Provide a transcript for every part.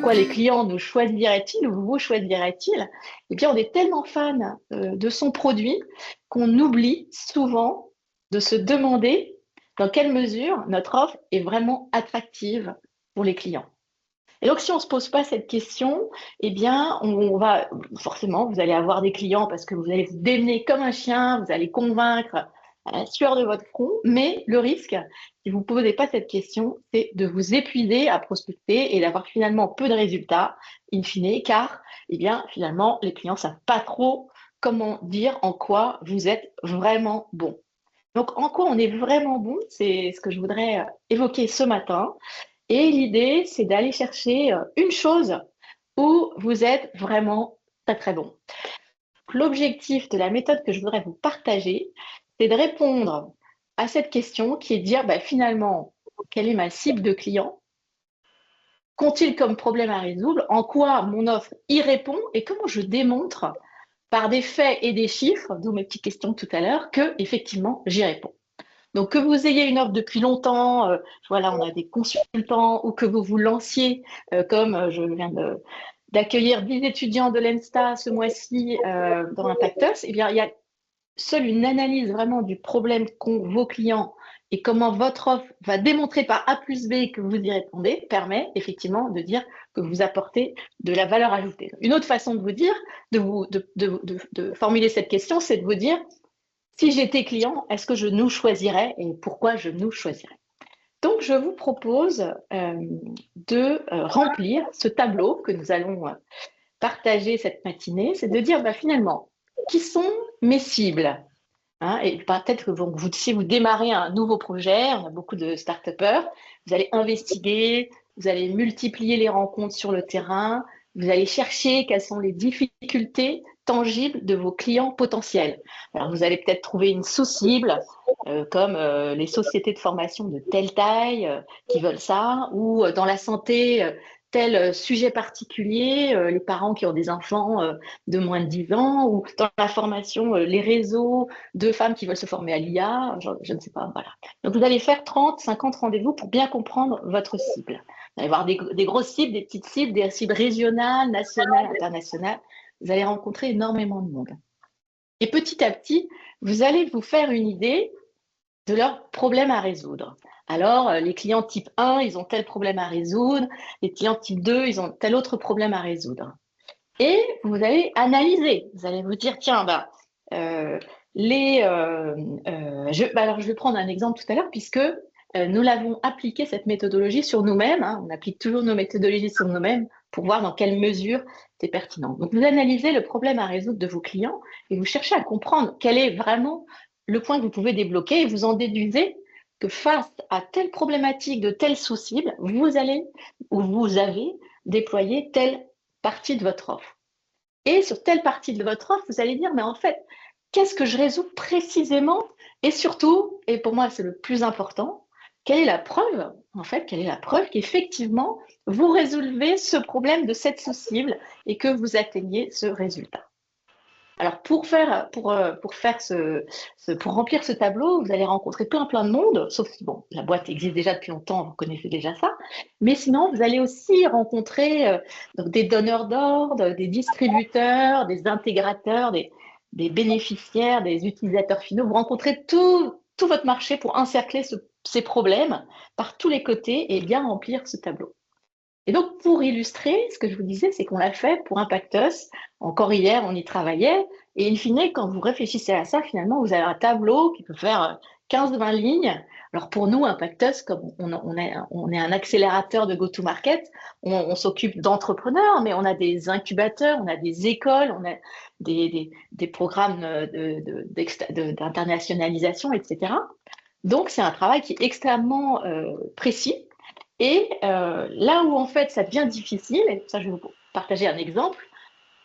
pourquoi les clients nous choisiraient-ils ou vous choisiraient-ils? Eh bien, on est tellement fan de son produit qu'on oublie souvent de se demander dans quelle mesure notre offre est vraiment attractive pour les clients. Et donc, si on ne se pose pas cette question, eh bien, on va forcément, vous allez avoir des clients parce que vous allez vous démener comme un chien, vous allez convaincre à la sueur de votre front, mais le risque, si vous ne posez pas cette question, c'est de vous épuiser à prospecter et d'avoir finalement peu de résultats, in fine, car, eh bien, finalement, les clients ne savent pas trop comment dire en quoi vous êtes vraiment bon. Donc, en quoi on est vraiment bon, c'est ce que je voudrais évoquer ce matin. Et l'idée, c'est d'aller chercher une chose où vous êtes vraiment très très bon. L'objectif de la méthode que je voudrais vous partager, c'est de répondre à cette question qui est de dire finalement, quelle est ma cible de client? Qu'ont-ils comme problème à résoudre? En quoi mon offre y répond? Et comment je démontre par des faits et des chiffres, d'où mes petites questions tout à l'heure, que effectivement j'y réponds. Donc, que vous ayez une offre depuis longtemps, voilà, on a des consultants, ou que vous vous lanciez, comme je viens d'accueillir 10 étudiants de l'ENSTA ce mois-ci dans Impactus, eh bien, il y a seule une analyse vraiment du problème qu'ont vos clients et comment votre offre va démontrer par A plus B que vous y répondez, permet effectivement de dire que vous apportez de la valeur ajoutée. Une autre façon de vous dire, de formuler cette question, c'est de vous dire, si j'étais client, est-ce que je nous choisirais et pourquoi je nous choisirais? Donc, je vous propose de remplir ce tableau que nous allons partager cette matinée. C'est de dire finalement, qui sont mes cibles? Hein, et peut-être que si vous démarrez un nouveau projet, on a beaucoup de start-upers, vous allez investiguer, vous allez multiplier les rencontres sur le terrain, vous allez chercher quelles sont les difficultés tangibles de vos clients potentiels. Alors, vous allez peut-être trouver une sous-cible, comme les sociétés de formation de telle taille qui veulent ça, ou dans la santé, tel sujet particulier, les parents qui ont des enfants de moins de 10 ans, ou dans la formation, les réseaux de femmes qui veulent se former à l'IA, je ne sais pas, voilà. Donc, vous allez faire 30, 50 rendez-vous pour bien comprendre votre cible. Vous allez avoir des grosses cibles, des petites cibles, des cibles régionales, nationales, internationales. Vous allez rencontrer énormément de monde. Et petit à petit, vous allez vous faire une idée de leurs problèmes à résoudre. Alors, les clients type 1, ils ont tel problème à résoudre. Les clients type 2, ils ont tel autre problème à résoudre. Et vous allez analyser. Vous allez vous dire, tiens, euh, alors je vais prendre un exemple tout à l'heure, puisque nous l'avons appliqué, cette méthodologie, sur nous-mêmes. Hein. On applique toujours nos méthodologies sur nous-mêmes pour voir dans quelle mesure c'est pertinent. Donc, vous analysez le problème à résoudre de vos clients et vous cherchez à comprendre quel est vraiment le point que vous pouvez débloquer et vous en déduisez que face à telle problématique de telle sous-cible, vous allez ou vous avez déployé telle partie de votre offre. Et sur telle partie de votre offre, vous allez dire, mais en fait, qu'est-ce que je résous précisément? Et surtout, et pour moi c'est le plus important, quelle est la preuve, en fait, quelle est la preuve qu'effectivement, vous résolvez ce problème de cette sous-cible et que vous atteignez ce résultat. Alors, pour remplir ce tableau, vous allez rencontrer plein de monde, sauf si, bon, la boîte existe déjà depuis longtemps, vous connaissez déjà ça. Mais sinon, vous allez aussi rencontrer donc des donneurs d'ordre, des distributeurs, des intégrateurs, des bénéficiaires, des utilisateurs finaux. Vous rencontrez tout votre marché pour encercler ces problèmes par tous les côtés et bien remplir ce tableau. Et donc, pour illustrer, ce que je vous disais, c'est qu'on l'a fait pour Impactus. Encore hier, on y travaillait. Et in fine, quand vous réfléchissez à ça, finalement, vous avez un tableau qui peut faire 15-20 lignes. Alors, pour nous, Impactus, comme on est un accélérateur de go-to-market, on s'occupe d'entrepreneurs, mais on a des incubateurs, on a des écoles, on a des programmes d'internationalisation, etc. Donc, c'est un travail qui est extrêmement précis. Et là où en fait ça devient difficile, et ça je vais vous partager un exemple,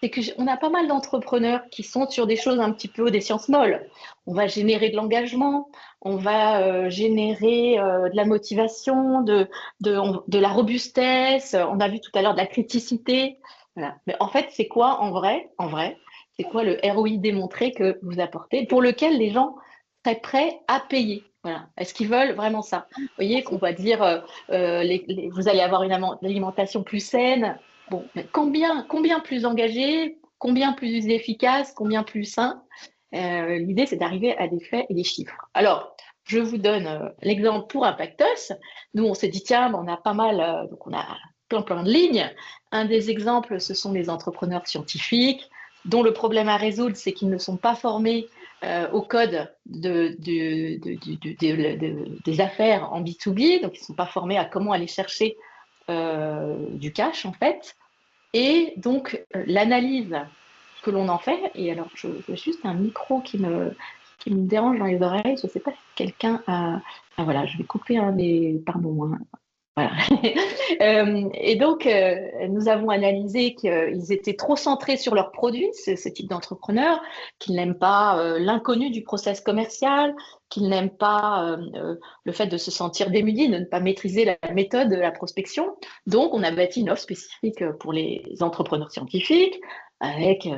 c'est qu'on a pas mal d'entrepreneurs qui sont sur des choses un petit peu des sciences molles. On va générer de l'engagement, on va générer de la motivation, de la robustesse, on a vu tout à l'heure de la criticité. Voilà. Mais en fait, c'est quoi en vrai, c'est quoi le ROI démontré que vous apportez, pour lequel les gens seraient prêts à payer? Voilà. Est-ce qu'ils veulent vraiment ça? Vous voyez qu'on va dire, vous allez avoir une alimentation plus saine, Bon, mais combien plus engagé, combien plus efficace, combien plus sain? L'idée, c'est d'arriver à des faits et des chiffres. Alors, je vous donne l'exemple pour Impactos. Nous, on s'est dit, tiens, on a pas mal, donc on a plein de lignes. Un des exemples, ce sont les entrepreneurs scientifiques, dont le problème à résoudre, c'est qu'ils ne sont pas formés au code des affaires en B2B, donc ils ne sont pas formés à comment aller chercher du cash, en fait. Et donc, l'analyse que l'on en fait, et alors, j'ai juste un micro qui me dérange dans les oreilles, je ne sais pas si quelqu'un a... Ah voilà, je vais couper un des... Pardon, hein. Voilà. Et donc, nous avons analysé qu'ils étaient trop centrés sur leurs produits, ce type d'entrepreneurs, qu'ils n'aiment pas l'inconnu du process commercial, qu'ils n'aiment pas le fait de se sentir démunis, de ne pas maîtriser la méthode de la prospection. Donc, on a bâti une offre spécifique pour les entrepreneurs scientifiques, avec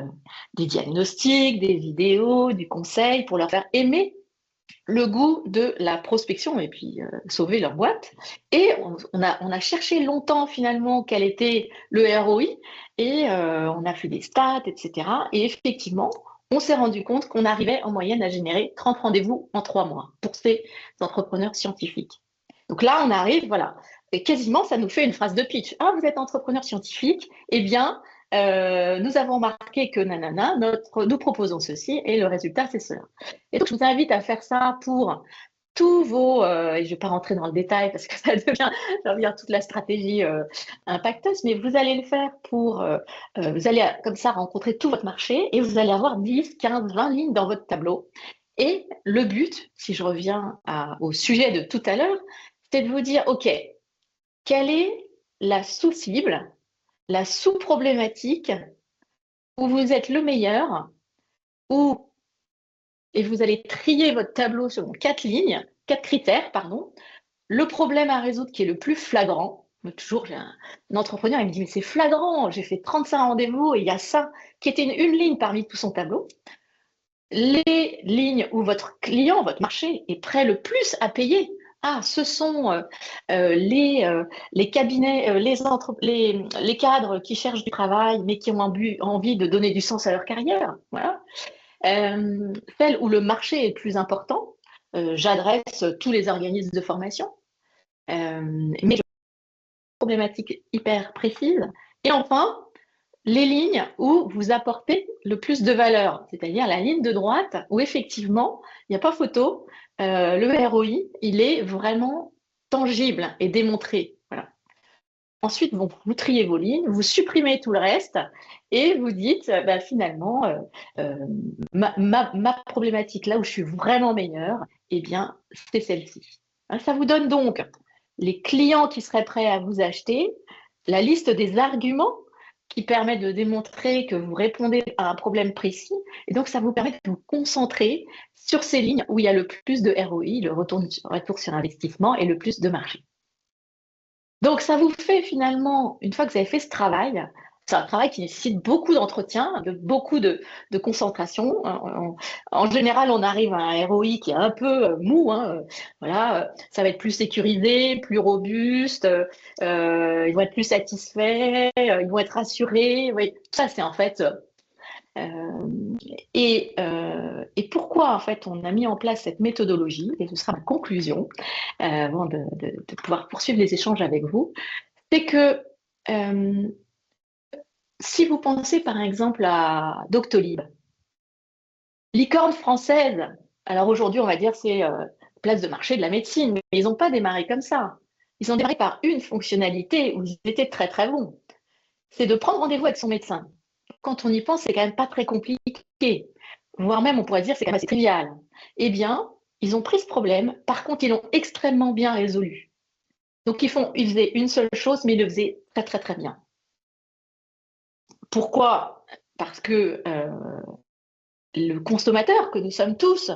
des diagnostics, des vidéos, du conseil, pour leur faire aimer le goût de la prospection et puis sauver leur boîte. Et on a cherché longtemps finalement quel était le ROI et on a fait des stats, etc. Et effectivement, on s'est rendu compte qu'on arrivait en moyenne à générer 30 rendez-vous en 3 mois pour ces entrepreneurs scientifiques. Donc là, on arrive, voilà, et quasiment, ça nous fait une phrase de pitch. Ah, vous êtes entrepreneur scientifique, eh bien, nous avons remarqué que nanana, nous proposons ceci et le résultat, c'est cela. Et donc, je vous invite à faire ça pour tous vos, et je ne vais pas rentrer dans le détail parce que ça devient toute la stratégie impacteuse, mais vous allez le faire pour, vous allez comme ça rencontrer tout votre marché et vous allez avoir 10, 15, 20 lignes dans votre tableau. Et le but, si je reviens au sujet de tout à l'heure, c'est de vous dire, OK, quelle est la sous-cible, la sous-problématique où vous êtes le meilleur, où, et vous allez trier votre tableau selon 4 critères, pardon, le problème à résoudre qui est le plus flagrant. Toujours, j'ai un entrepreneur, il me dit, mais c'est flagrant, j'ai fait 35 rendez-vous et il y a ça qui était une ligne parmi tout son tableau. Les lignes où votre client, votre marché est prêt le plus à payer. Ah, ce sont les cabinets, les cadres qui cherchent du travail, mais qui ont envie de donner du sens à leur carrière. Voilà. Celle où le marché est le plus important. J'adresse tous les organismes de formation, mais je problématique hyper précise. Et enfin, les lignes où vous apportez le plus de valeur, c'est-à-dire la ligne de droite où effectivement, il n'y a pas photo, le ROI, il est vraiment tangible et démontré. Voilà. Ensuite, bon, vous triez vos lignes, vous supprimez tout le reste et vous dites, bah, finalement, ma problématique, là où je suis vraiment meilleure, eh bien, c'est celle-ci. Hein, ça vous donne donc les clients qui seraient prêts à vous acheter, la liste des arguments qui permet de démontrer que vous répondez à un problème précis. Et donc, ça vous permet de vous concentrer sur ces lignes où il y a le plus de ROI, le retour sur investissement et le plus de marché. Donc, ça vous fait finalement, une fois que vous avez fait ce travail, c'est un travail qui nécessite beaucoup d'entretien, beaucoup de concentration. En général, on arrive à un ROI qui est un peu mou. Hein, voilà, ça va être plus sécurisé, plus robuste, ils vont être plus satisfaits, ils vont être rassurés. Oui, ça, c'est en fait... et pourquoi en fait on a mis en place cette méthodologie, et ce sera ma conclusion avant de pouvoir poursuivre les échanges avec vous, c'est que si vous pensez par exemple à Doctolib, licorne française, alors aujourd'hui on va dire c'est place de marché de la médecine, mais ils n'ont pas démarré comme ça. Ils ont démarré par une fonctionnalité où ils étaient très très bons. C'est de prendre rendez-vous avec son médecin. Quand on y pense, c'est quand même pas très compliqué. Voire même, on pourrait dire, c'est quand même assez trivial. Eh bien, ils ont pris ce problème. Par contre, ils l'ont extrêmement bien résolu. Donc, ils faisaient une seule chose, mais ils le faisaient très, très, très bien. Pourquoi? Parce que le consommateur que nous sommes tous,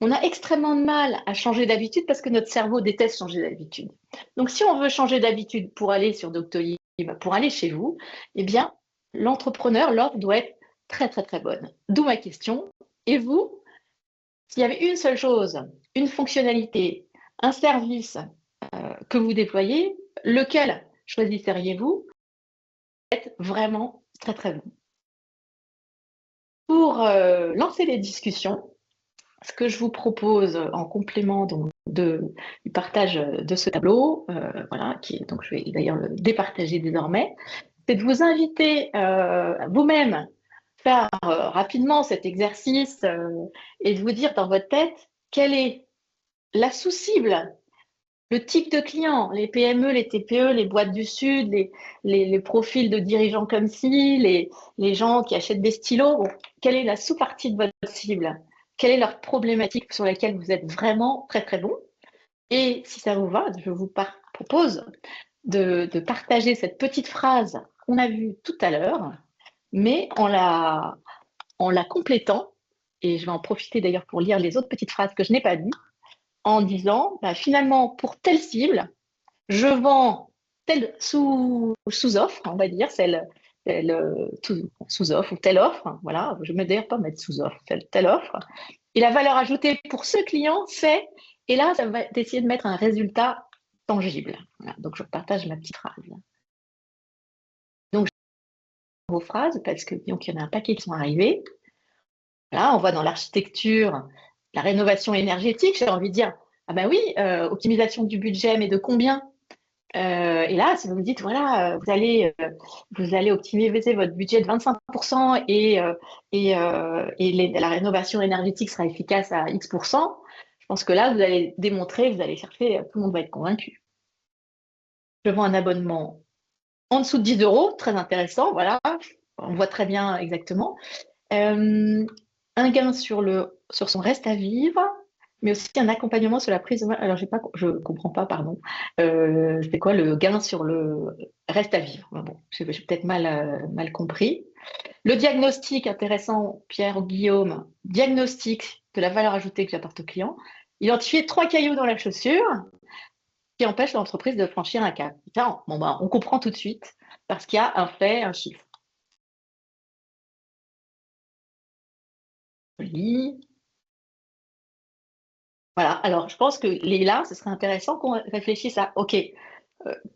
on a extrêmement de mal à changer d'habitude parce que notre cerveau déteste changer d'habitude. Donc, si on veut changer d'habitude pour aller sur Doctolib, pour aller chez vous, eh bien, l'offre doit être très, très, très bonne. D'où ma question. Et vous, s'il y avait une seule chose, une fonctionnalité, un service que vous déployez, lequel choisisseriez-vous? vraiment très, très bon. Pour lancer les discussions, ce que je vous propose en complément donc, du partage de ce tableau, voilà, donc je vais d'ailleurs le départager désormais, c'est de vous inviter vous-même faire rapidement cet exercice et de vous dire dans votre tête quelle est la sous-cible, le type de client, les PME, les TPE, les boîtes du Sud, les profils de dirigeants comme ci, les gens qui achètent des stylos. Bon, quelle est la sous-partie de votre cible? Quelle est leur problématique sur laquelle vous êtes vraiment très très bon? Et si ça vous va, je vous propose de partager cette petite phrase qu'on a vue tout à l'heure, mais en la complétant, et je vais en profiter d'ailleurs pour lire les autres petites phrases que je n'ai pas dites, en disant, bah, finalement, pour telle cible, je vends telle sous-offre, on va dire, sous-offre ou telle offre, voilà, je ne vais d'ailleurs pas mettre sous-offre, telle offre, et la valeur ajoutée pour ce client, c'est, et là, ça va essayer de mettre un résultat tangible. Voilà, donc, je partage ma petite phrase. Donc, je vos phrases, parce que donc, il y en a un paquet qui sont arrivés. Là, on voit dans l'architecture, la rénovation énergétique, j'ai envie de dire, ah ben oui, optimisation du budget, mais de combien? Et là, si vous me dites, voilà, vous allez optimiser votre budget de 25% et la rénovation énergétique sera efficace à X%, je pense que là, vous allez démontrer, vous allez chercher, tout le monde va être convaincu. Je vends un abonnement en dessous de 10 euros, très intéressant, voilà, on voit très bien exactement. Un gain sur son reste à vivre, mais aussi un accompagnement sur la prise de main. Alors, je ne comprends pas, pardon. C'est quoi le gain sur le reste à vivre? Bon, j'ai peut-être mal compris. Le diagnostic, intéressant, Pierre ou Guillaume, diagnostic de la valeur ajoutée que j'apporte au client. Identifier 3 cailloux dans la chaussure qui empêchent l'entreprise de franchir un cap. Tiens, bon, bah, on comprend tout de suite parce qu'il y a un fait, un chiffre. Joli. Voilà, alors je pense que là, ce serait intéressant qu'on réfléchisse à, OK,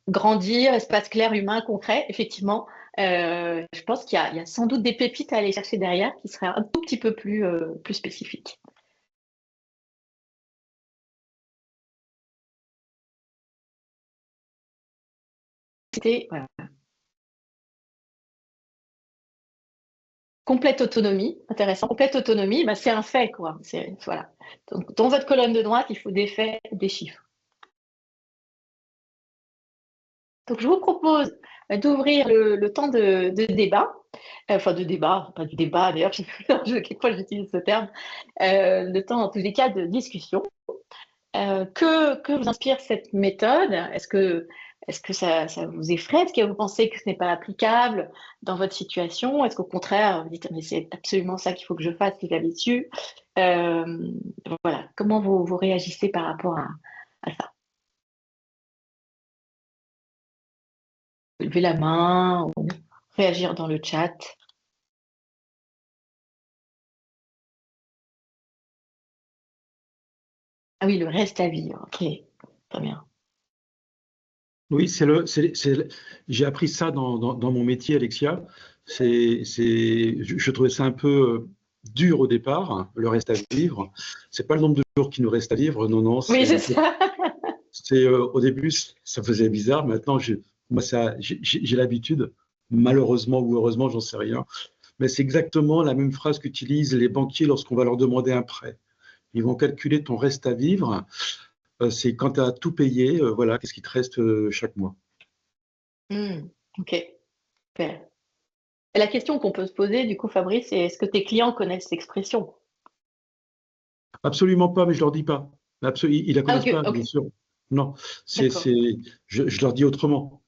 grandir, espace clair, humain, concret, effectivement, je pense qu'il y a sans doute des pépites à aller chercher derrière qui seraient un tout petit peu plus spécifiques. Voilà. Complète autonomie, intéressant. Complète autonomie, bah, c'est un fait, quoi. Voilà. Donc, dans votre colonne de droite, il faut des faits, des chiffres. Donc, je vous propose d'ouvrir le temps de débat, enfin de débat, pas du débat d'ailleurs, quelquefois j'utilise ce terme, le temps en tous les cas de discussion. Que vous inspire cette méthode? Est-ce que ça vous effraie? Est-ce que vous pensez que ce n'est pas applicable dans votre situation? Est-ce qu'au contraire, vous dites, mais c'est absolument ça qu'il faut que je fasse si j'avais su? Voilà, comment vous réagissez par rapport à ça? Lever la main ou réagir dans le chat. Ah oui, le reste à vivre. Ok, très bien. Oui, j'ai appris ça dans mon métier, Alexia. Je trouvais ça un peu dur au départ, hein, le reste à vivre. C'est pas le nombre de jours qui nous reste à vivre, non, non. Oui, c'est ça. Au début, ça faisait bizarre. Maintenant, moi, j'ai l'habitude, malheureusement ou heureusement, j'en sais rien. Mais c'est exactement la même phrase qu'utilisent les banquiers lorsqu'on va leur demander un prêt. Ils vont calculer ton reste à vivre. C'est quand tu as tout payé, voilà, qu'est-ce qui te reste chaque mois. Ok, super. Et la question qu'on peut se poser, du coup, Fabrice, c'est est-ce que tes clients connaissent l'expression? Absolument pas, mais je leur dis pas. Ils la connaissent Ok, pas, ok, bien sûr. Non, d'accord. je leur dis autrement.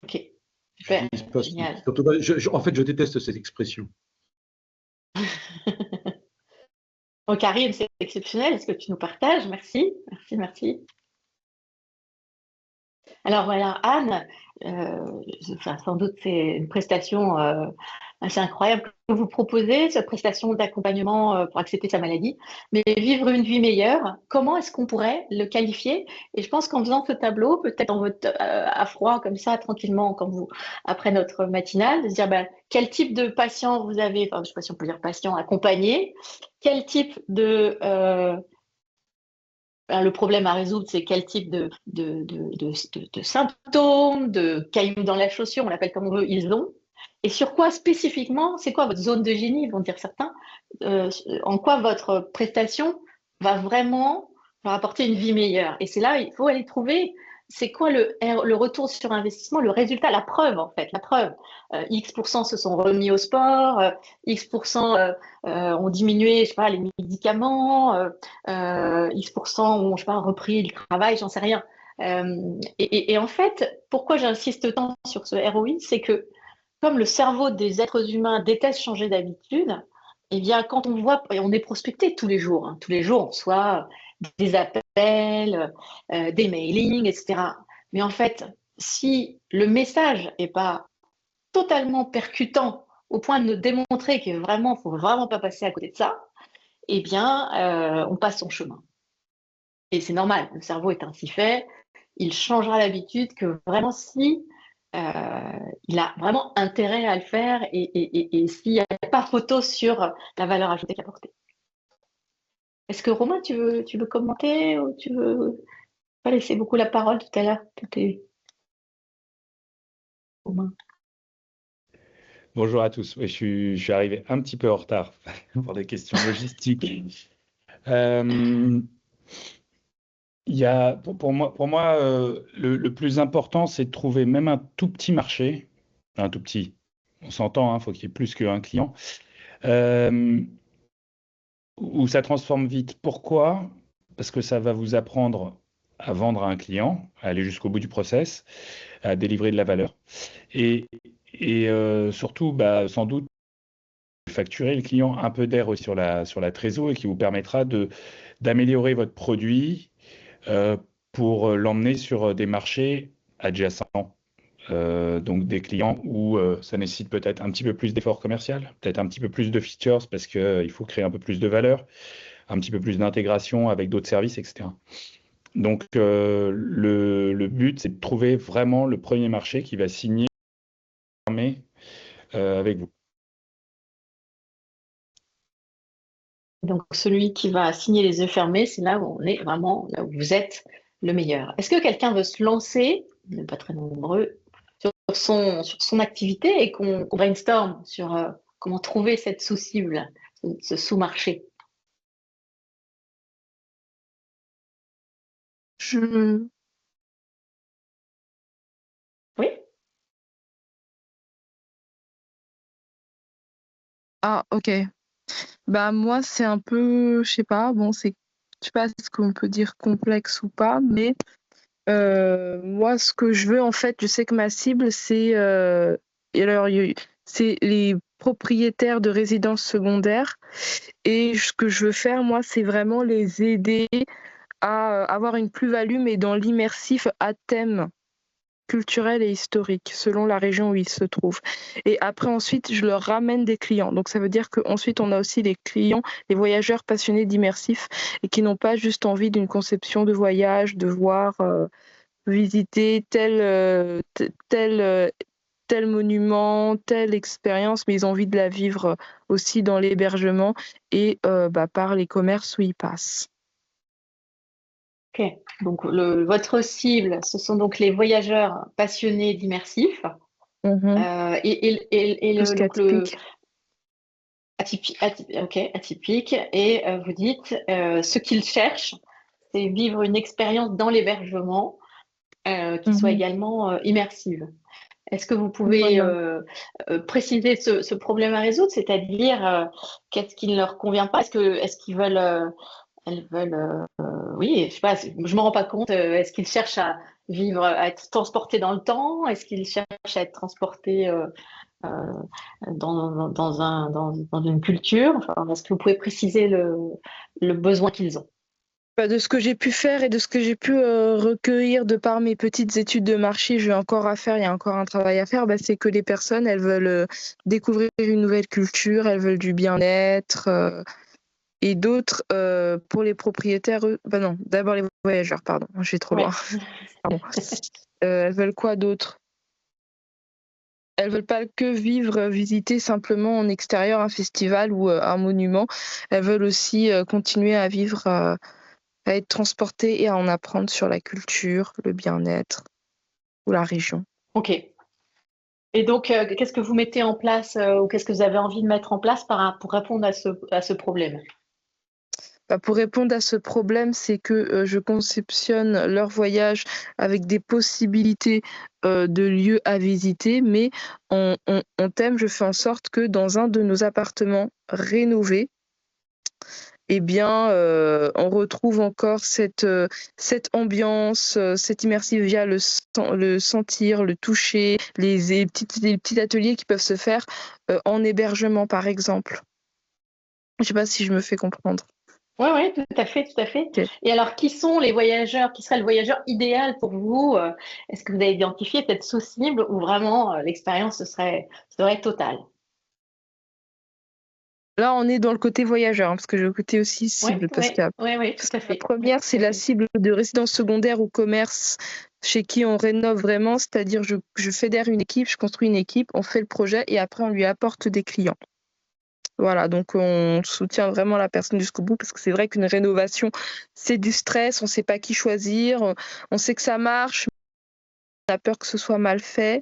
Ok, Je super, dis pas, génial. surtout, en fait, je déteste cette expression. Bon, Karim, c'est exceptionnel. Est-ce que tu nous partages? Merci, merci, merci. Alors voilà, Anne, enfin, sans doute c'est une prestation assez incroyable vous proposez, cette prestation d'accompagnement pour accepter sa maladie, mais vivre une vie meilleure, comment est-ce qu'on pourrait le qualifier? Et je pense qu'en faisant ce tableau, peut-être en votre, à froid, comme ça, tranquillement, quand vous, après notre matinale, de se dire ben, quel type de patient vous avez, enfin, je ne sais pas si on peut dire patient accompagné, quel type de, le problème à résoudre, c'est quel type de symptômes, de cailloux dans la chaussure, on l'appelle comme on veut, ils ont. Et sur quoi spécifiquement, c'est quoi votre zone de génie, vont dire certains, en quoi votre prestation va vraiment leur apporter une vie meilleure. Et c'est là, il faut aller trouver, c'est quoi le retour sur investissement, le résultat, la preuve en fait, la preuve. X% se sont remis au sport, X% ont diminué, je sais pas, les médicaments, X% ont, je sais pas, repris le travail, j'en sais rien. Et en fait, pourquoi j'insiste tant sur ce ROI, c'est que comme le cerveau des êtres humains déteste changer d'habitude, eh bien, quand on voit, et on est prospecté tous les jours, hein, tous les jours, on reçoit des appels, des mailings, etc. Mais en fait, si le message n'est pas totalement percutant au point de nous démontrer que vraiment, faut vraiment pas passer à côté de ça, eh bien, on passe son chemin. Et c'est normal, le cerveau est ainsi fait. Il changera l'habitude que vraiment si il a vraiment intérêt à le faire et s'il n'y a pas photo sur la valeur ajoutée qu'il a apportée. Est-ce que Romain, tu veux commenter ou tu veux pas laisser beaucoup la parole tout à l'heure? Romain. Bonjour à tous. Oui, je suis arrivé un petit peu en retard pour des questions logistiques. Euh, il y a, pour moi le plus important, c'est de trouver même un tout petit marché, un tout petit, on s'entend, il faut qu'il y ait plus qu'un client, euh, où ça transforme vite. Pourquoi? Parce que ça va vous apprendre à vendre à un client, à aller jusqu'au bout du process, à délivrer de la valeur. Et, et surtout, bah, sans doute, facturer le client un peu d'air sur la trésor et qui vous permettra d'améliorer votre produit euh, pour l'emmener sur des marchés adjacents. Donc des clients où ça nécessite peut-être un petit peu plus d'effort commercial, peut-être un petit peu plus de features parce qu'il faut créer un peu plus de valeur, un petit peu plus d'intégration avec d'autres services, etc. Donc le but, c'est de trouver vraiment le premier marché qui va signer avec vous. Donc, celui qui va signer les yeux fermés, c'est là où on est vraiment, là où vous êtes le meilleur. Est-ce que quelqu'un veut se lancer, on n'est pas très nombreux, sur son activité et qu'on brainstorm sur comment trouver cette sous-cible, ce sous-marché? Je... Oui? Ah, ok. Bah, moi, c'est un peu, je sais pas, bon, je sais pas ce qu'on peut dire complexe ou pas, mais moi, ce que je veux, en fait, je sais que ma cible, et alors, c'est les propriétaires de résidences secondaires. Et ce que je veux faire, moi, c'est vraiment les aider à avoir une plus-value, mais dans l'immersif à thème culturel et historique, selon la région où ils se trouvent. Et après, ensuite, je leur ramène des clients. Donc, ça veut dire qu'ensuite, on a aussi les clients, les voyageurs passionnés d'immersif et qui n'ont pas juste envie d'une conception de voyage, de voir, visiter tel monument, telle expérience, mais ils ont envie de la vivre aussi dans l'hébergement et par les commerces où ils passent. Ok. Donc, votre cible, ce sont donc les voyageurs passionnés d'immersif. Plus Donc le qu'atypique. atypique. Et vous dites, ce qu'ils cherchent, c'est vivre une expérience dans l'hébergement qui soit également immersive. Est-ce que vous pouvez Voilà. préciser ce problème à résoudre, c'est-à-dire qu'est-ce qui ne leur convient pas? Est-ce qu'ils veulent, elles veulent, oui, je sais pas, je me rends pas compte. Est-ce qu'ils cherchent à vivre, à être transportés dans le temps? Est-ce qu'ils cherchent à être transportés euh, dans une culture? Enfin, est-ce que vous pouvez préciser le besoin qu'ils ont? Bah, de ce que j'ai pu faire et de ce que j'ai pu recueillir de par mes petites études de marché, j'ai encore à faire, il y a encore un travail à faire, bah, c'est que les personnes, elles veulent découvrir une nouvelle culture, elles veulent du bien-être, et d'autres, pour les propriétaires, bah non, d'abord les voyageurs, pardon, je vais trop loin. Ouais. Pardon. Elles veulent quoi d'autre? Elles veulent pas que vivre, visiter simplement en extérieur un festival ou un monument. Elles veulent aussi continuer à vivre, à être transportées et à en apprendre sur la culture, le bien-être ou la région. Ok. Et donc, qu'est-ce que vous mettez en place ou qu'est-ce que vous avez envie de mettre en place pour répondre à ce problème? Bah, pour répondre à ce problème, c'est que je conceptionne leur voyage avec des possibilités de lieux à visiter, mais en thème, je fais en sorte que dans un de nos appartements rénovés, eh bien, on retrouve encore cette ambiance, cette immersive via le sentir, le toucher, les petits ateliers qui peuvent se faire en hébergement, par exemple. Je ne sais pas si je me fais comprendre. Oui, oui, tout à fait, tout à fait. Ok. Et alors, qui sont les voyageurs? Qui serait le voyageur idéal pour vous? Est-ce que vous avez identifié peut-être sous-cible ou vraiment l'expérience serait totale? Là, on est dans le côté voyageur, parce que j'ai le côté aussi Oui, cible, parce oui, que oui, oui, tout à la fait. première, Tout c'est à la fait. cible de résidence secondaire ou commerce chez qui on rénove vraiment, c'est-à-dire je fédère une équipe, je construis une équipe, on fait le projet et après on lui apporte des clients. Voilà, donc on soutient vraiment la personne jusqu'au bout parce que c'est vrai qu'une rénovation, c'est du stress, on ne sait pas qui choisir, on sait que ça marche, mais on a peur que ce soit mal fait.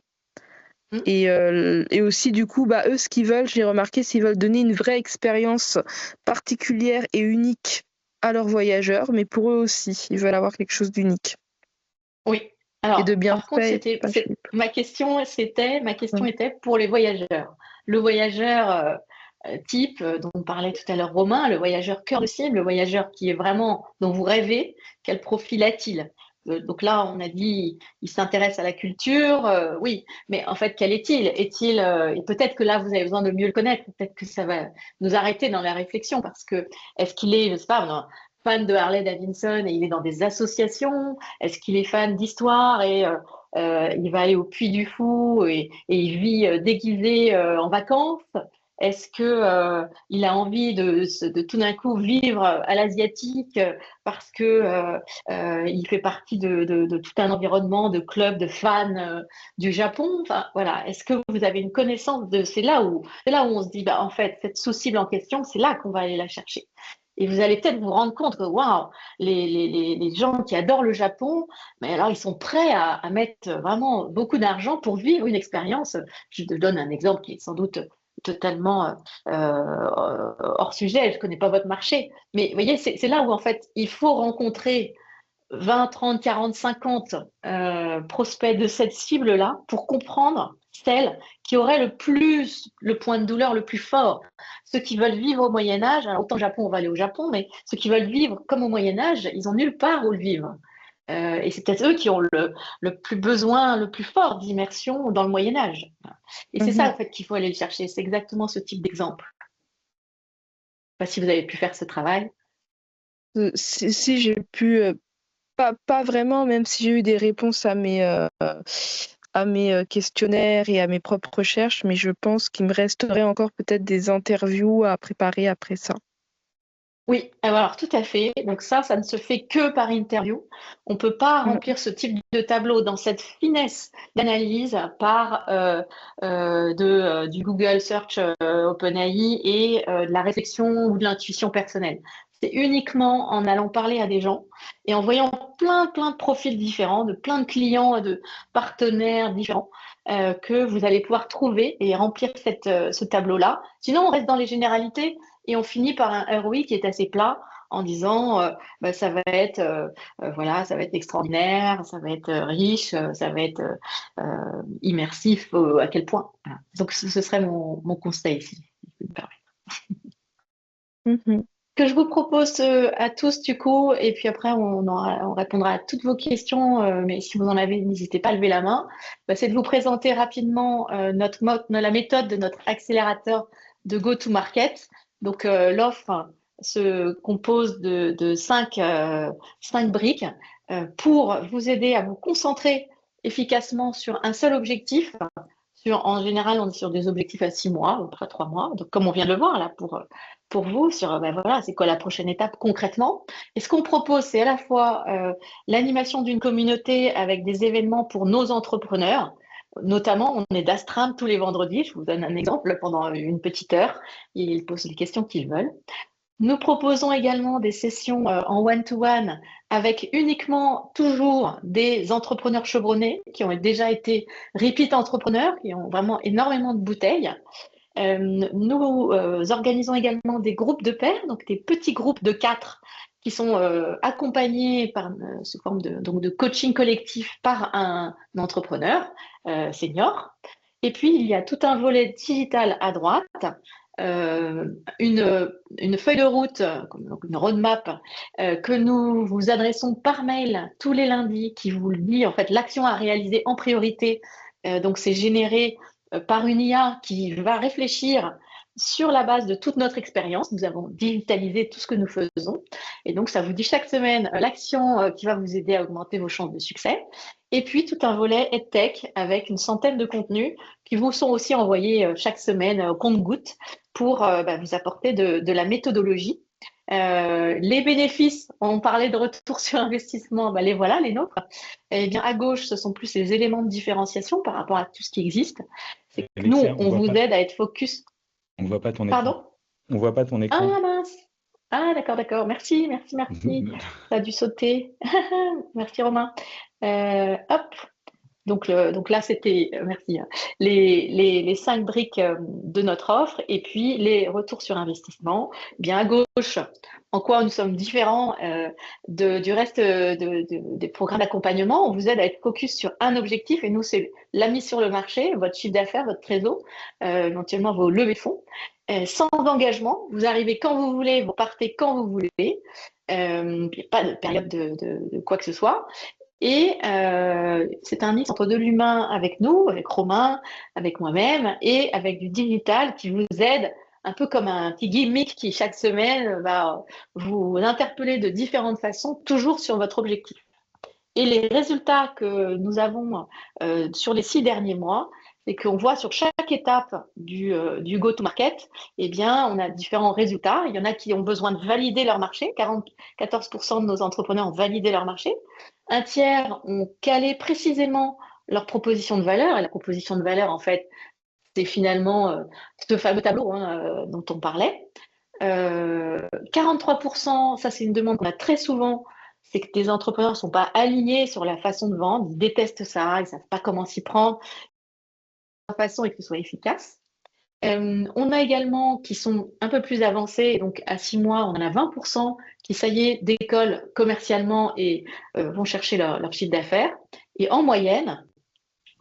Mm. Et aussi, du coup, bah, eux, ce qu'ils veulent, j'ai remarqué, s'ils veulent donner une vraie expérience particulière et unique à leurs voyageurs, mais pour eux aussi, ils veulent avoir quelque chose d'unique Oui. et de Alors, bien par contre, fait et pas cheap. ma question Ouais. était pour les voyageurs. Le voyageur type dont on parlait tout à l'heure, Romain, le voyageur cœur de cible, le voyageur qui est vraiment dont vous rêvez, quel profil a-t-il? Donc là, on a dit, il s'intéresse à la culture, oui, mais en fait, quel est-il? Et peut-être que là, vous avez besoin de mieux le connaître, peut-être que ça va nous arrêter dans la réflexion, parce que est-ce qu'il est, je sais pas, non, fan de Harley Davidson et il est dans des associations? Est-ce qu'il est fan d'histoire et il va aller au Puy du Fou et il vit déguisé en vacances? Est-ce que il a envie de tout d'un coup vivre à l'asiatique parce que il fait partie de tout un environnement de clubs de fans du Japon? Enfin, voilà. Est-ce que vous avez une connaissance de c'est là où on se dit bah en fait cette sous-cible en question, c'est là qu'on va aller la chercher. Et vous allez peut-être vous rendre compte que waouh, les gens qui adorent le Japon, mais alors ils sont prêts à mettre vraiment beaucoup d'argent pour vivre une expérience. Je te donne un exemple qui est sans doute totalement hors sujet, je ne connais pas votre marché. Mais vous voyez, c'est là où en fait il faut rencontrer 20, 30, 40, 50 prospects de cette cible-là pour comprendre celle qui aurait le point de douleur le plus fort. Ceux qui veulent vivre au Moyen-Âge, alors autant au Japon, on va aller au Japon, mais ceux qui veulent vivre comme au Moyen-Âge, ils ont nulle part où le vivre. Et c'est peut-être eux qui ont le plus besoin, le plus fort d'immersion dans le Moyen-Âge. Et c'est ça, Mhm. en fait, qu'il faut aller le chercher. C'est exactement ce type d'exemple. Je ne sais pas si vous avez pu faire ce travail. Si j'ai pu, pas vraiment, même si j'ai eu des réponses à mes questionnaires et à mes propres recherches, mais je pense qu'il me resterait encore peut-être des interviews à préparer après ça. Oui, alors tout à fait. Donc ça ne se fait que par interview. On ne peut pas Mm. remplir ce type de tableau dans cette finesse d'analyse par du Google Search OpenAI et de la réflexion ou de l'intuition personnelle. C'est uniquement en allant parler à des gens et en voyant plein de profils différents, de plein de clients, de partenaires différents, que vous allez pouvoir trouver et remplir ce tableau-là. Sinon, on reste dans les généralités et on finit par un ROI qui est assez plat en disant bah, voilà, ça va être extraordinaire, ça va être riche, ça va être immersif à quel point. Voilà. Donc ce serait mon constat ici, si je peux me permettre. Mhm. Que je vous propose à tous du coup, et puis après on répondra à toutes vos questions, mais si vous en avez, n'hésitez pas à lever la main. Bah, c'est de vous présenter rapidement la méthode de notre accélérateur de go-to-market. Donc l'offre se compose de 5 briques pour vous aider à vous concentrer efficacement sur un seul objectif. En général, on est sur des objectifs à 6 mois, après 3 mois. Donc, comme on vient de le voir là pour vous, sur ben voilà, c'est quoi la prochaine étape concrètement. Et ce qu'on propose, c'est à la fois l'animation d'une communauté avec des événements pour nos entrepreneurs. Notamment, on est d'astreinte tous les vendredis. Je vous donne un exemple pendant une petite heure. Ils posent les questions qu'ils veulent. Nous proposons également des sessions en one-to-one avec uniquement toujours des entrepreneurs chevronnés qui ont déjà été repeat entrepreneurs, qui ont vraiment énormément de bouteilles. Nous organisons également des groupes de pairs, donc des petits groupes de 4 qui sont accompagnés sous forme de coaching collectif par un entrepreneur senior. Et puis, il y a tout un volet digital à droite, une feuille de route, donc une roadmap que nous vous adressons par mail tous les lundis qui vous dit en fait l'action à réaliser en priorité. Donc, c'est généré par une IA qui va réfléchir sur la base de toute notre expérience. Nous avons digitalisé tout ce que nous faisons. Et donc, ça vous dit chaque semaine l'action qui va vous aider à augmenter vos chances de succès. Et puis, tout un volet EdTech avec une centaine de contenus qui vous sont aussi envoyés chaque semaine au compte-gouttes pour vous apporter de la méthodologie. Les bénéfices, on parlait de retour sur investissement, les voilà, les nôtres. Et bien, à gauche, ce sont plus les éléments de différenciation par rapport à tout ce qui existe. C'est que nous, on vous aide à être focus. On ne voit pas ton écran. Pardon? On ne voit pas ton écran. Ah mince. Ah d'accord. Merci. Ça a dû sauter. Merci Romain. Hop. Donc là, c'était, merci, les 5 briques de notre offre et puis les retours sur investissement. Bien à gauche, en quoi nous sommes différents du reste des programmes d'accompagnement. On vous aide à être focus sur un objectif et nous, c'est la mise sur le marché, votre chiffre d'affaires, votre trésor, éventuellement vos levées de fonds. Sans engagement, vous arrivez quand vous voulez, vous partez quand vous voulez. Pas de période de quoi que ce soit. Et c'est un mix entre de l'humain avec nous, avec Romain, avec moi-même, et avec du digital qui vous aide, un peu comme un petit gimmick qui chaque semaine va vous interpeller de différentes façons, toujours sur votre objectif. Et les résultats que nous avons sur les 6 derniers mois, c'est qu'on voit sur chaque étape du go-to-market, eh bien, on a différents résultats. Il y en a qui ont besoin de valider leur marché. 14% de nos entrepreneurs ont validé leur marché. Un tiers ont calé précisément leur proposition de valeur. Et la proposition de valeur, en fait, c'est finalement ce fameux tableau dont on parlait. 43%, ça c'est une demande qu'on a très souvent, c'est que des entrepreneurs ne sont pas alignés sur la façon de vendre. Ils détestent ça, ils ne savent pas comment s'y prendre de façon et que ce soit efficace. On a également qui sont un peu plus avancés, donc à 6 mois, on en a 20% qui, ça y est, décollent commercialement et vont chercher leur chiffre d'affaires. Et en moyenne,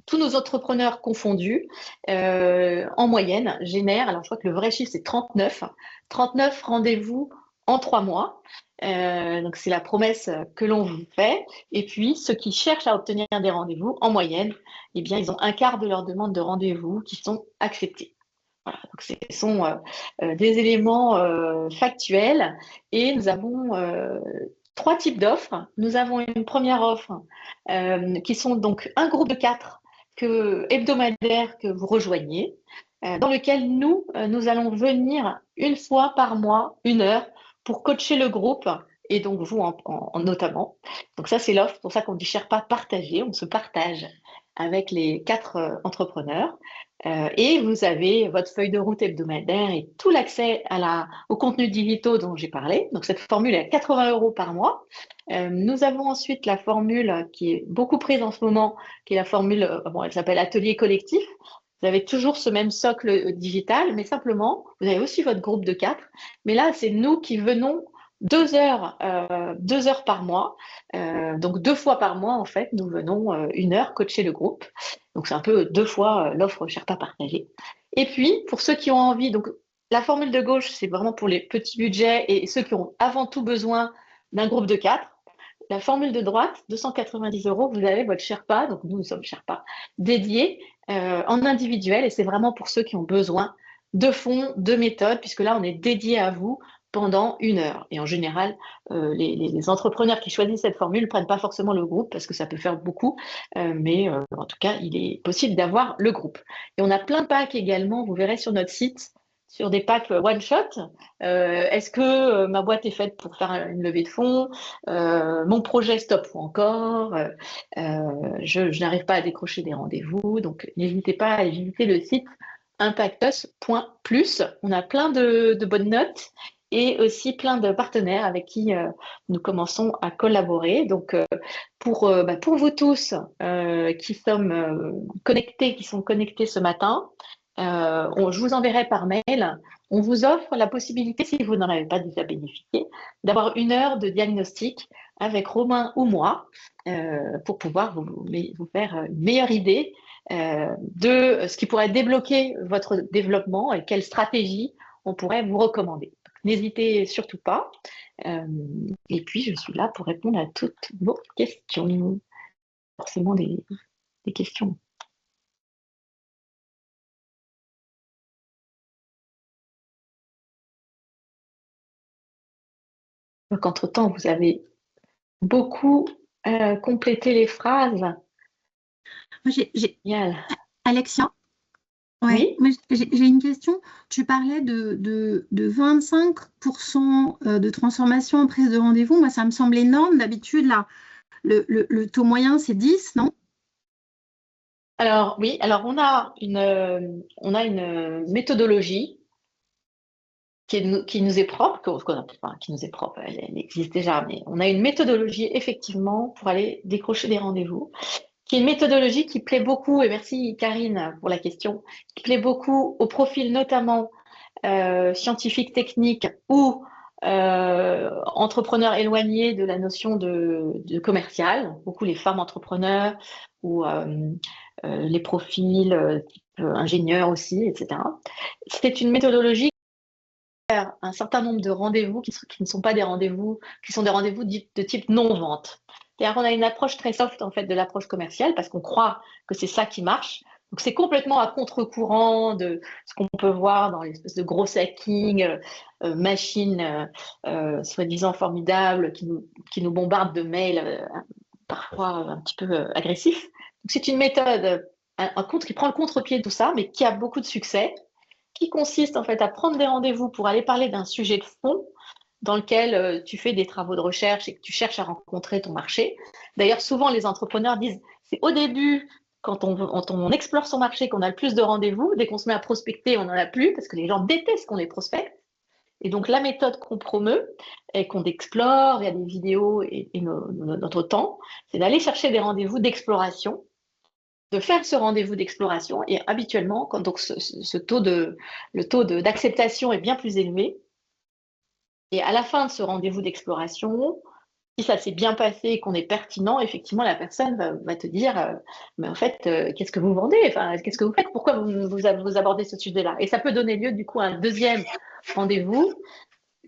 tous nos entrepreneurs confondus, en moyenne, génèrent, alors je crois que le vrai chiffre c'est 39 rendez-vous en 3 mois. Donc c'est la promesse que l'on vous fait. Et puis ceux qui cherchent à obtenir des rendez-vous, en moyenne, eh bien ils ont un quart de leurs demandes de rendez-vous qui sont acceptées. Voilà, donc ce sont des éléments factuels et nous avons 3 types d'offres. Nous avons une première offre qui sont donc un groupe de 4 hebdomadaire que vous rejoignez, dans lequel nous allons venir une fois par mois, 1 heure, pour coacher le groupe et donc vous notamment. Donc ça, c'est l'offre, c'est pour ça qu'on dit Sherpa partager, on se partage avec les 4 entrepreneurs. Et vous avez votre feuille de route hebdomadaire et tout l'accès aux contenus digitaux dont j'ai parlé. Donc cette formule est à 80 € par mois. Nous avons ensuite la formule qui est beaucoup prise en ce moment, qui est la formule, elle s'appelle Atelier collectif. Vous avez toujours ce même socle digital, mais simplement, vous avez aussi votre groupe de 4. Mais là, c'est nous qui venons 2 heures par mois. Donc 2 fois par mois, en fait, nous venons 1 heure coacher le groupe. Donc c'est un peu 2 fois l'offre Sherpa partagée. Et puis, pour ceux qui ont envie, donc la formule de gauche, c'est vraiment pour les petits budgets et ceux qui ont avant tout besoin d'un groupe de 4. La formule de droite, 290 €, vous avez votre Sherpa, donc nous sommes Sherpa, dédié en individuel et c'est vraiment pour ceux qui ont besoin de fonds, de méthodes, puisque là, on est dédié à vous pendant 1 heure. Et en général, les entrepreneurs qui choisissent cette formule ne prennent pas forcément le groupe parce que ça peut faire beaucoup, mais en tout cas, il est possible d'avoir le groupe. Et on a plein de packs également, vous verrez sur notre site, sur des packs one-shot. Est-ce que ma boîte est faite pour faire une levée de fonds? Mon projet stop ou encore? Je n'arrive pas à décrocher des rendez-vous. Donc, n'hésitez pas à visiter le site impactus.plus. On a plein de bonnes notes et aussi plein de partenaires avec qui nous commençons à collaborer. Donc, pour vous tous qui sont connectés ce matin, je vous enverrai par mail. On vous offre la possibilité, si vous n'en avez pas déjà bénéficié, d'avoir 1 heure de diagnostic avec Romain ou moi pour pouvoir vous faire une meilleure idée de ce qui pourrait débloquer votre développement et quelle stratégie on pourrait vous recommander. N'hésitez surtout pas. Et puis, je suis là pour répondre à toutes vos questions. Forcément des questions. Donc, entre-temps, vous avez beaucoup complété les phrases. Génial. Alexia, Oui. moi, j'ai une question. Tu parlais de 25% de transformation en prise de rendez-vous. Moi, ça me semble énorme. D'habitude, là, le taux moyen, c'est 10, non? Alors, oui. Alors, on a une méthodologie qui nous est propre, qui nous est propre, elle existe déjà, mais on a une méthodologie effectivement pour aller décrocher des rendez-vous, qui est une méthodologie qui plaît beaucoup, et merci Karine pour la question, qui plaît beaucoup aux profils notamment scientifiques, techniques ou entrepreneurs éloignés de la notion de commercial, beaucoup les femmes entrepreneurs ou les profils type ingénieurs aussi, etc. C'est une méthodologie un certain nombre de rendez-vous qui ne sont pas des rendez-vous, qui sont des rendez-vous de type non-vente. C'est-à-dire qu'on a une approche très soft en fait de l'approche commerciale parce qu'on croit que c'est ça qui marche. Donc c'est complètement à contre-courant de ce qu'on peut voir dans l'espèce de gros hacking, machines soi-disant formidables qui nous bombardent de mails parfois un petit peu agressifs. Donc c'est une méthode qui prend le contre-pied de tout ça, mais qui a beaucoup de succès, qui consiste en fait à prendre des rendez-vous pour aller parler d'un sujet de fond dans lequel tu fais des travaux de recherche et que tu cherches à rencontrer ton marché. D'ailleurs, souvent, les entrepreneurs disent, c'est au début, quand on explore son marché, qu'on a le plus de rendez-vous. Dès qu'on se met à prospecter, on n'en a plus parce que les gens détestent qu'on les prospecte. Et donc, la méthode qu'on promeut et qu'on explore via des vidéos et notre temps, c'est d'aller chercher des rendez-vous d'exploration, de faire ce rendez-vous d'exploration. Et habituellement, quand donc le taux d'acceptation est bien plus élevé, et à la fin de ce rendez-vous d'exploration, si ça s'est bien passé et qu'on est pertinent, effectivement, la personne va te dire mais en fait, qu'est-ce que vous vendez? Enfin, qu'est-ce que vous faites? Pourquoi vous abordez ce sujet-là? Et ça peut donner lieu, du coup, à un deuxième rendez-vous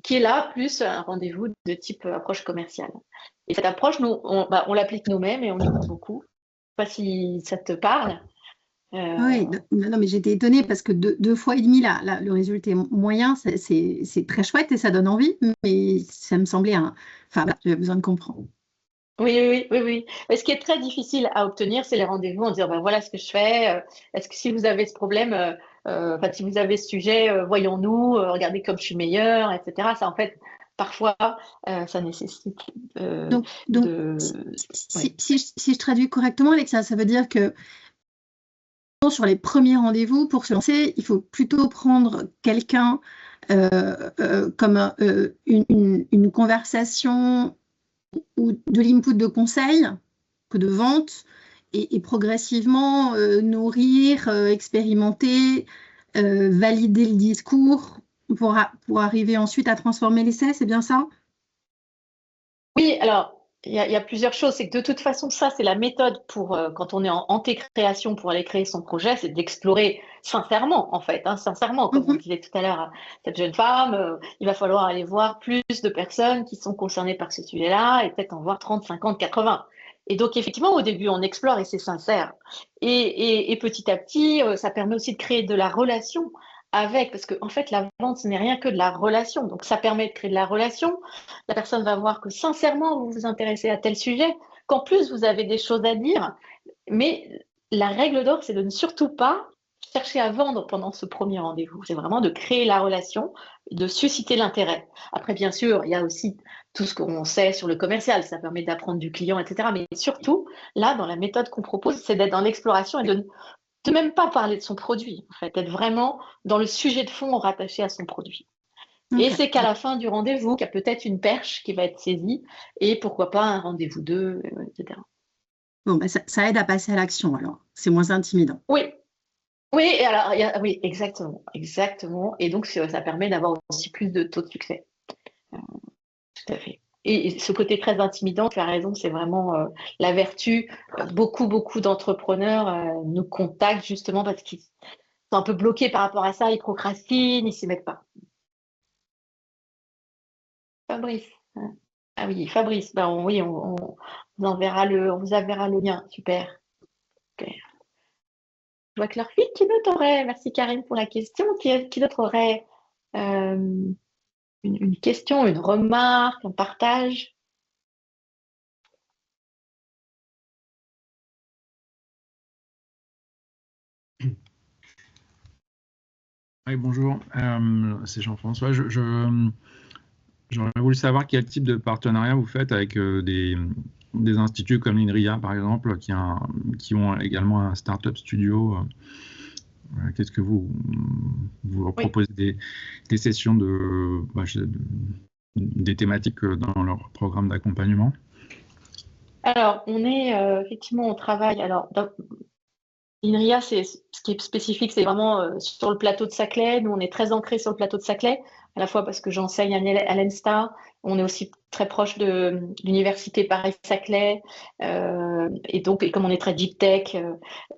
qui est là, plus un rendez-vous de type approche commerciale. Et cette approche, nous, on l'applique nous-mêmes et on l'écoute beaucoup. Je ne sais pas si ça te parle. Oui, non, mais j'étais étonnée parce que 2,5 fois, le résultat moyen, c'est très chouette et ça donne envie, mais ça me semblait Enfin, voilà, j'avais besoin de comprendre. Oui. Mais ce qui est très difficile à obtenir, c'est les rendez-vous en disant voilà ce que je fais. Est-ce que si vous avez ce problème, si vous avez ce sujet, voyons-nous, regardez comme je suis meilleure, etc. Ça, en fait, parfois, ça nécessite Donc si je traduis correctement, Alexia, ça veut dire que sur les premiers rendez-vous, pour se lancer, il faut plutôt prendre quelqu'un comme une conversation ou de l'input de conseil que de vente et progressivement nourrir, expérimenter, valider le discours pour arriver ensuite à transformer l'essai, c'est bien ça? Oui, alors, il y a plusieurs choses. C'est que de toute façon, ça, c'est la méthode pour, quand on est en anté-création pour aller créer son projet, c'est d'explorer sincèrement, en fait, sincèrement, comme on disait tout à l'heure, cette jeune femme, il va falloir aller voir plus de personnes qui sont concernées par ce sujet-là et peut-être en voir 30, 50, 80. Et donc, effectivement, au début, on explore et c'est sincère. Et petit à petit, ça permet aussi de créer de la relation avec, parce que en fait, la vente, ce n'est rien que de la relation. Donc, ça permet de créer de la relation. La personne va voir que sincèrement, vous vous intéressez à tel sujet, qu'en plus, vous avez des choses à dire. Mais la règle d'or, c'est de ne surtout pas chercher à vendre pendant ce premier rendez-vous. C'est vraiment de créer la relation, de susciter l'intérêt. Après, bien sûr, il y a aussi tout ce qu'on sait sur le commercial. Ça permet d'apprendre du client, etc. Mais surtout, là, dans la méthode qu'on propose, c'est d'être dans l'exploration et de même pas parler de son produit, en fait, être vraiment dans le sujet de fond rattaché à son produit. Et c'est qu'à la fin du rendez-vous qu'il y a peut-être une perche qui va être saisie et pourquoi pas un rendez-vous 2, etc. Bon, ben, ça aide à passer à l'action alors. C'est moins intimidant. Oui, oui, alors, oui, exactement, exactement. Et donc, ça permet d'avoir aussi plus de taux de succès. Tout à fait. Et ce côté très intimidant, tu as raison, c'est vraiment la vertu. Beaucoup d'entrepreneurs nous contactent justement parce qu'ils sont un peu bloqués par rapport à ça, ils procrastinent, ils s'y mettent pas. Fabrice. Ah oui, Fabrice, ben oui, on vous enverra on vous enverra le lien. Super. Super. Je vois que leur fille, qui d'autre aurait, merci Karine pour la question, qui d'autre aurait une question, une remarque, un partage? Oui, bonjour, c'est Jean-François. J'aurais voulu savoir quel type de partenariat vous faites avec des instituts comme l'INRIA, par exemple, qui ont également un startup studio. Qu'est-ce que vous proposez des sessions des thématiques dans leur programme d'accompagnement? Alors, effectivement, on travaille. Alors, l'INRIA, ce qui est spécifique, c'est vraiment sur le plateau de Saclay. Nous, on est très ancré sur le plateau de Saclay, à la fois parce que j'enseigne à l'ENSTA. On est aussi très proche de l'université Paris-Saclay. Et comme on est très deep tech,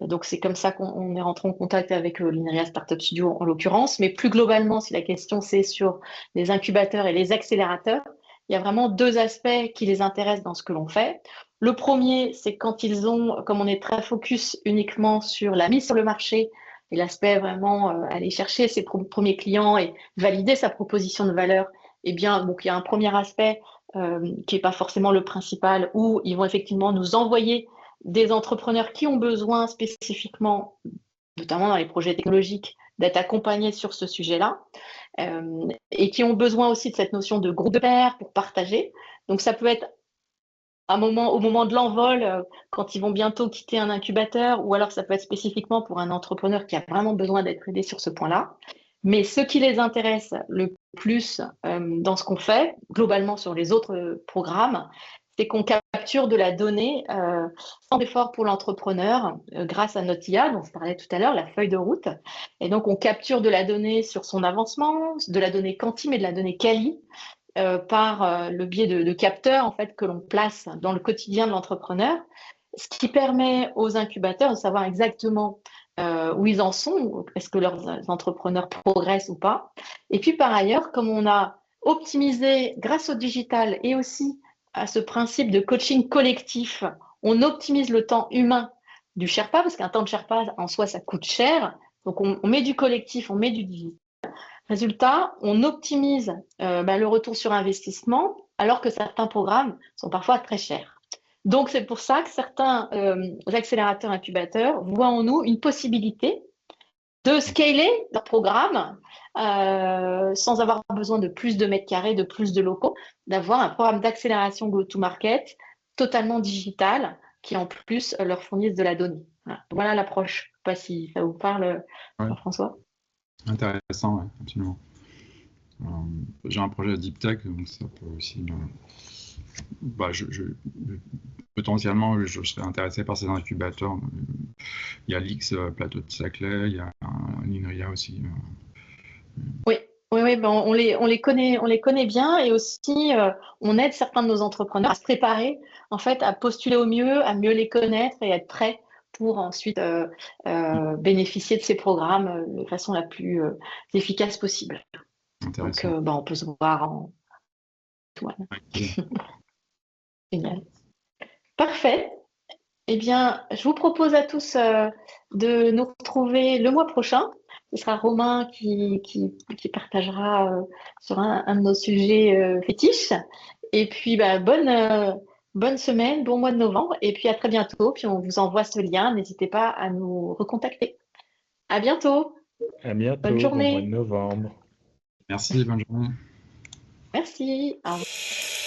donc c'est comme ça qu'on est rentré en contact avec l'INRIA Startup Studio en l'occurrence. Mais plus globalement, si la question c'est sur les incubateurs et les accélérateurs, il y a vraiment deux aspects qui les intéressent dans ce que l'on fait. Le premier, c'est quand comme on est très focus uniquement sur la mise sur le marché et l'aspect vraiment aller chercher ses premiers clients et valider sa proposition de valeur, eh bien, donc il y a un premier aspect qui n'est pas forcément le principal, où ils vont effectivement nous envoyer des entrepreneurs qui ont besoin spécifiquement, notamment dans les projets technologiques, d'être accompagnés sur ce sujet-là, et qui ont besoin aussi de cette notion de groupe de pairs pour partager. Donc ça peut être au moment de l'envol, quand ils vont bientôt quitter un incubateur, ou alors ça peut être spécifiquement pour un entrepreneur qui a vraiment besoin d'être aidé sur ce point-là. Mais ce qui les intéresse le plus dans ce qu'on fait, globalement sur les autres programmes, c'est qu'on capture de la donnée sans effort pour l'entrepreneur grâce à notre IA, dont je parlais tout à l'heure, la feuille de route. Et donc, on capture de la donnée sur son avancement, de la donnée quanti, mais de la donnée quali, par le biais de capteurs en fait, que l'on place dans le quotidien de l'entrepreneur, ce qui permet aux incubateurs de savoir exactement où ils en sont, est-ce que leurs entrepreneurs progressent ou pas. Et puis par ailleurs, comme on a optimisé grâce au digital et aussi à ce principe de coaching collectif, on optimise le temps humain du Sherpa, parce qu'un temps de Sherpa en soi, ça coûte cher. Donc on met du collectif, on met du digital. Résultat, on optimise le retour sur investissement, alors que certains programmes sont parfois très chers. Donc, c'est pour ça que certains accélérateurs incubateurs voient en nous une possibilité de scaler leur programme sans avoir besoin de plus de mètres carrés, de plus de locaux, d'avoir un programme d'accélération go-to-market totalement digital qui, en plus, leur fournisse de la donnée. Voilà l'approche. Je ne sais pas si ça vous parle, Jean-François. Intéressant, ouais, absolument. J'ai un projet Deep Tech, donc ça peut aussi. Potentiellement, je serais intéressé par ces incubateurs. Il y a l'X Plateau de Saclay, il y a l'INRIA aussi. Oui, on les connaît bien, et aussi on aide certains de nos entrepreneurs à se préparer en fait à postuler au mieux, à mieux les connaître et être prêts pour ensuite bénéficier de ces programmes de façon la plus efficace possible. Donc, on peut se voir en toile. Génial. Parfait. Eh bien, je vous propose à tous de nous retrouver le mois prochain, ce sera Romain qui partagera sur un de nos sujets fétiches. Et puis, bonne semaine, bon mois de novembre. Et puis, à très bientôt. Puis, on vous envoie ce lien. N'hésitez pas à nous recontacter. À bientôt. À bientôt, Bonne bon mois de journée. novembre. Merci, bonne journée. Merci. Au revoir.